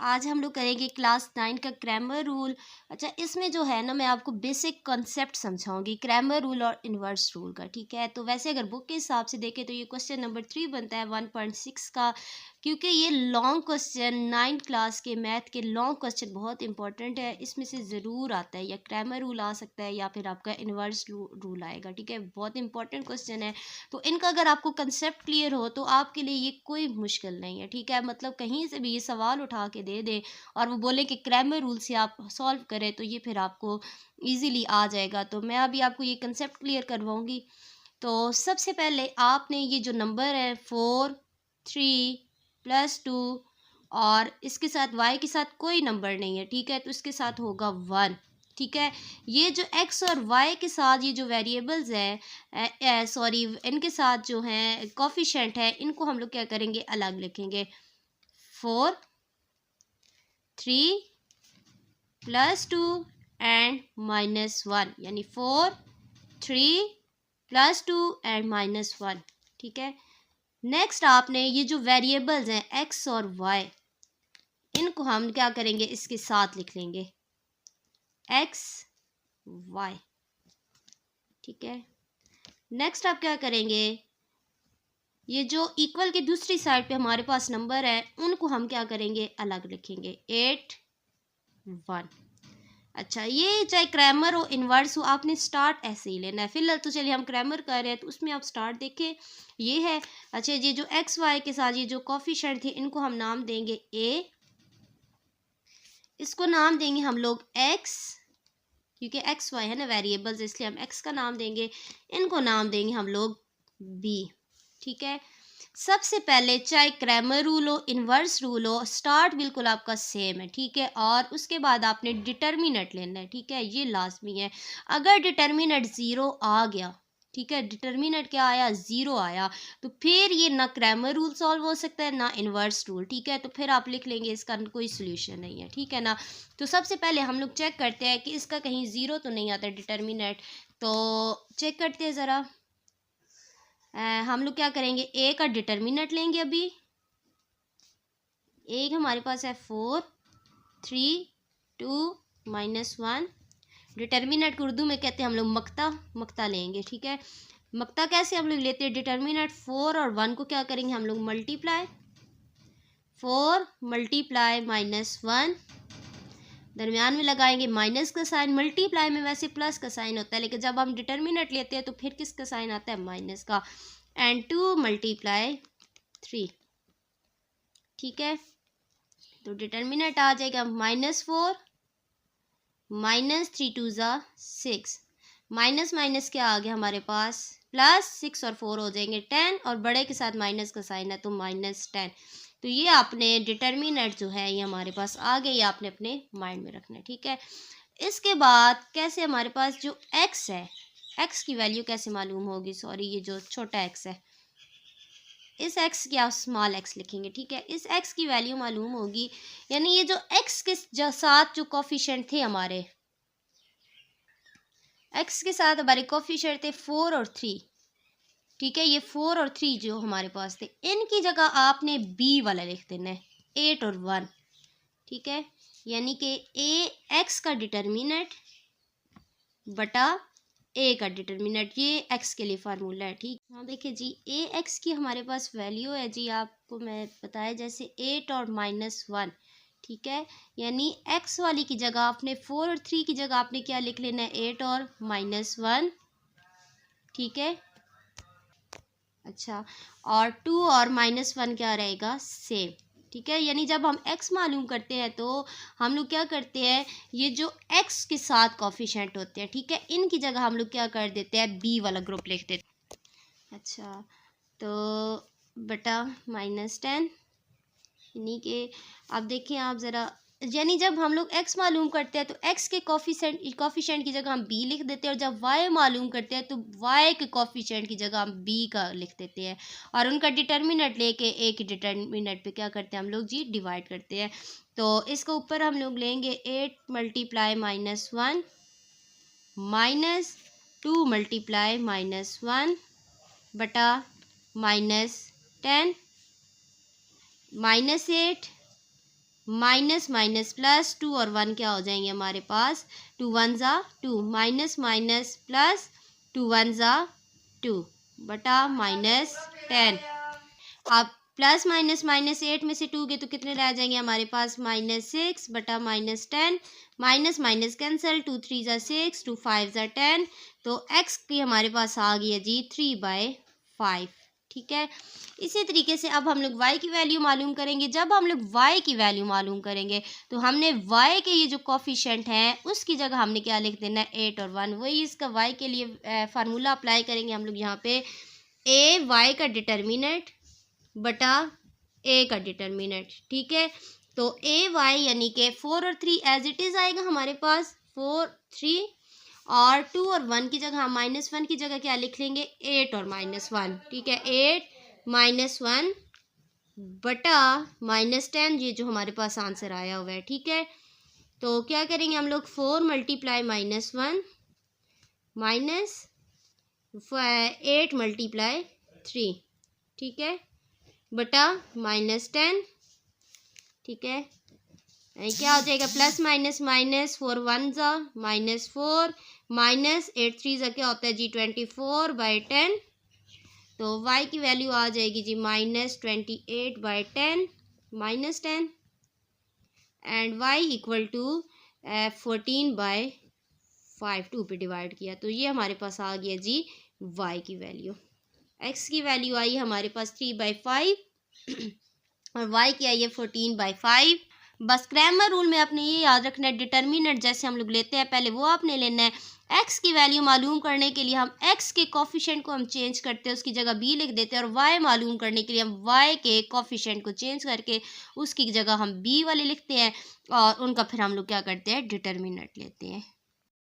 आज हम लोग करेंगे क्लास 9 का ग्रामर रूल। अच्छा, इसमें जो है ना मैं आपको बेसिक कॉन्सेप्ट समझाऊंगी ग्रामर रूल और इन्वर्स रूल का। ठीक है, तो वैसे अगर बुक के हिसाब से देखें तो ये क्वेश्चन नंबर 3 बनता है 1.6 का, क्योंकि ये लॉन्ग क्वेश्चन 9 क्लास के मैथ के लॉन्ग क्वेश्चन बहुत इंपॉर्टेंट है। इसमें से ज़रूर आता है या ग्रामर रूल आ सकता है या फिर आपका इन्वर्स रूल आएगा। ठीक है, बहुत इंपॉर्टेंट क्वेश्चन है। तो इनका अगर आपको कंसेप्ट क्लियर हो तो आपके लिए ये कोई मुश्किल नहीं है। ठीक है, मतलब कहीं से भी ये सवाल उठा के दे दे और वो बोले कि ग्रामर रूल से आप सॉल्व करें तो ये फिर आपको इजीली आ जाएगा। तो मैं अभी आपको ये कंसेप्ट क्लियर करवाऊंगी। तो सबसे पहले आपने ये जो नंबर है 4 3 + 2 और इसके साथ y के साथ कोई नंबर नहीं है। ठीक है, तो इसके साथ होगा 1। ठीक है, ये जो x और y के साथ ये जो वेरिएबल्स हैं, सॉरी, इनके साथ जो हैं कोफिशिएंट है, इनको हम लोग क्या करेंगे, अलग लिखेंगे। 4 3 + 2 एंड -1, यानी 4 3 + 2 एंड -1। ठीक है, नेक्स्ट आपने ये जो वेरिएबल्स हैं x और y, इनको हम क्या करेंगे, इसके साथ लिख लेंगे x y। ठीक है, नेक्स्ट आप क्या करेंगे, ये जो इक्वल की दूसरी साइड पे हमारे पास नंबर है उनको हम क्या करेंगे, अलग लिखेंगे 8 1। अच्छा, ये चाहे क्रैमर हो इन्वर्स हो, आपने स्टार्ट ऐसे ही लेना है। फिलहाल तो चलिए हम क्रैमर कर रहे हैं तो उसमें आप स्टार्ट देखें, ये है। अच्छा, ये जो एक्स वाई के साथ ये जो कोफिशिएंट थे इनको हम नाम देंगे ए, इसको नाम देंगे हम लोग एक्स, क्योंकि एक्स वाई है ना वेरिएबल्स, इसलिए हम एक्स का नाम देंगे। इनको नाम देंगे हम लोग बी। ठीक है, सबसे पहले चाहे क्रैमर रूल हो इन्वर्स रूल हो, स्टार्ट बिल्कुल आपका सेम है। ठीक है, और उसके बाद आपने डिटर्मिनेंट लेना है। ठीक है, ये लाजमी है। अगर डिटर्मिनेंट ज़ीरो आ गया, ठीक है, डिटर्मिनेंट क्या आया, ज़ीरो आया, तो फिर ये ना क्रैमर रूल सॉल्व हो सकता है ना इन्वर्स रूल। ठीक है, तो फिर आप लिख लेंगे इसका कोई सोल्यूशन नहीं है। ठीक है ना, तो सबसे पहले हम लोग चेक करते हैं कि इसका कहीं ज़ीरो तो नहीं आता डिटर्मिनेंट। तो चेक करते हैं ज़रा। हम लोग क्या करेंगे, ए का डिटर्मिनेंट लेंगे। अभी ए हमारे पास है 4 3 2 -1। डिटर्मिनेंट को उर्दू में कहते हैं हम लोग मक्ता, मक्ता लेंगे। ठीक है, मक्ता कैसे हम लोग लेते हैं, डिटर्मिनेंट 4 और 1 को क्या करेंगे हम लोग, मल्टीप्लाई, 4 × -1, दरमियान में लगाएंगे माइनस का साइन। मल्टीप्लाई में वैसे प्लस का साइन होता है, लेकिन जब हम डिटर्मिनेंट लेते हैं तो फिर किसका साइन आता है, माइनस का। एंड 2 × 3। ठीक है, तो डिटर्मिनेंट आ जाएगा -4 -3 × 6। माइनस माइनस क्या आ गया हमारे पास, +6 और 4 हो जाएंगे 10, और बड़े के साथ माइनस का साइन है तो -10। तो ये आपने डिटर्मिनेंट जो है ये हमारे पास आ गया, ये आपने अपने माइंड में रखना है। ठीक है, इसके बाद कैसे हमारे पास जो x है, x की वैल्यू कैसे मालूम होगी, सॉरी, ये जो छोटा x है, इस x की आप स्मॉल x लिखेंगे। ठीक है, इस x की वैल्यू मालूम होगी, यानी ये जो x के साथ जो कोफिशिएंट थे हमारे, x के साथ हमारे कोफिशिएंट थे 4 और 3। ठीक है, ये 4 और 3 जो हमारे पास थे, इनकी जगह आपने b वाला लिख देना है, 8 और 1। ठीक है, यानी कि a x का डिटर्मिनेंट बटा ए का डिटर्मिनेंट, ये एक्स के लिए फार्मूला है। ठीक, हाँ देखिए जी, ए एक्स की हमारे पास वैल्यू है जी, आपको मैं बताया जैसे 8 और -1। ठीक है, यानी एक्स वाली की जगह आपने 4 और 3 की जगह आपने क्या लिख लेना है, 8 और -1। ठीक है, अच्छा, और 2 और -1 क्या रहेगा, सेम। ठीक है, यानी जब हम x मालूम करते हैं तो हम लोग क्या करते हैं, ये जो x के साथ कोफिशिएंट होते हैं, ठीक है, इनकी जगह हम लोग क्या कर देते हैं, b वाला ग्रुप लिख देते हैं। अच्छा, तो बटा -10, यानी कि अब देखिए आप ज़रा, यानी जब हम लोग x मालूम करते हैं तो x के कोफिशिएंट की जगह हम b लिख देते हैं, और जब y मालूम करते हैं तो y के कोफिशिएंट की जगह हम b का लिख देते हैं, और उनका डिटर्मिनेंट लेके a के डिटर्मिनेंट पे क्या करते हैं हम लोग जी, डिवाइड करते हैं। तो इसके ऊपर हम लोग लेंगे 8 × -1 -2 × -1 बटा -10 -8 माइनस माइनस प्लस, 2 और 1 क्या हो जाएंगे हमारे पास, 2 1 ज़ा 2, माइनस माइनस प्लस, 2 1 ज़ा 2 बटा -10। अब प्लस माइनस माइनस 8 में से 2 गए तो कितने रह जाएंगे हमारे पास, -6 बटा -10, माइनस माइनस कैंसिल, 2 3 ज़ा 6, 2 5 ज़ा 10, तो x की हमारे पास आ गई है जी 3/5। ठीक है, इसी तरीके से अब हम लोग y की वैल्यू मालूम करेंगे। जब हम लोग y की वैल्यू मालूम करेंगे तो हमने y के ये जो कोफिशेंट हैं उसकी जगह हमने क्या लिख देना है, 8 और 1। वही इसका y के लिए फार्मूला अप्लाई करेंगे हम लोग यहाँ पे, a y का डिटर्मिनेंट बटा a का डिटर्मिनेंट। ठीक है, तो a y यानी कि 4 और 3 एज इट इज़ आएगा हमारे पास, 4 3, और 2 और 1 की जगह हम -1 की जगह क्या लिख लेंगे, 8 और -1। ठीक है, 8 -1 बटा -10, ये जो हमारे पास आंसर आया हुआ है। ठीक है, तो क्या करेंगे हम लोग, 4 मल्टीप्लाई -1 माइनस 8 मल्टीप्लाई 3, ठीक है, बटा -10। ठीक है, क्या हो जाएगा, प्लस माइनस माइनस, 4 1 ज़ा -4, माइनस 8 3 ज़ा क्या होता है जी, 24/10। तो y की वैल्यू आ जाएगी जी -28/10 -10, एंड y इक्वल टू 14/5, 2 पे डिवाइड किया तो ये हमारे पास आ गया जी y की वैल्यू। x की वैल्यू आई हमारे पास 3/5 और y की आई है 14/5। बस ग्रामर रूल में आपने ये याद रखना है, डिटर्मिनेंट जैसे हम लोग लेते हैं पहले वो आपने लेना है। x की वैल्यू मालूम करने के लिए हम x के कोफिशेंट को हम चेंज करते हैं, उसकी जगह b लिख देते हैं, और y मालूम करने के लिए हम y के कोफिशेंट को चेंज करके उसकी जगह हम b वाले लिखते हैं, और उनका फिर हम लोग क्या करते हैं, डिटर्मिनेंट लेते हैं।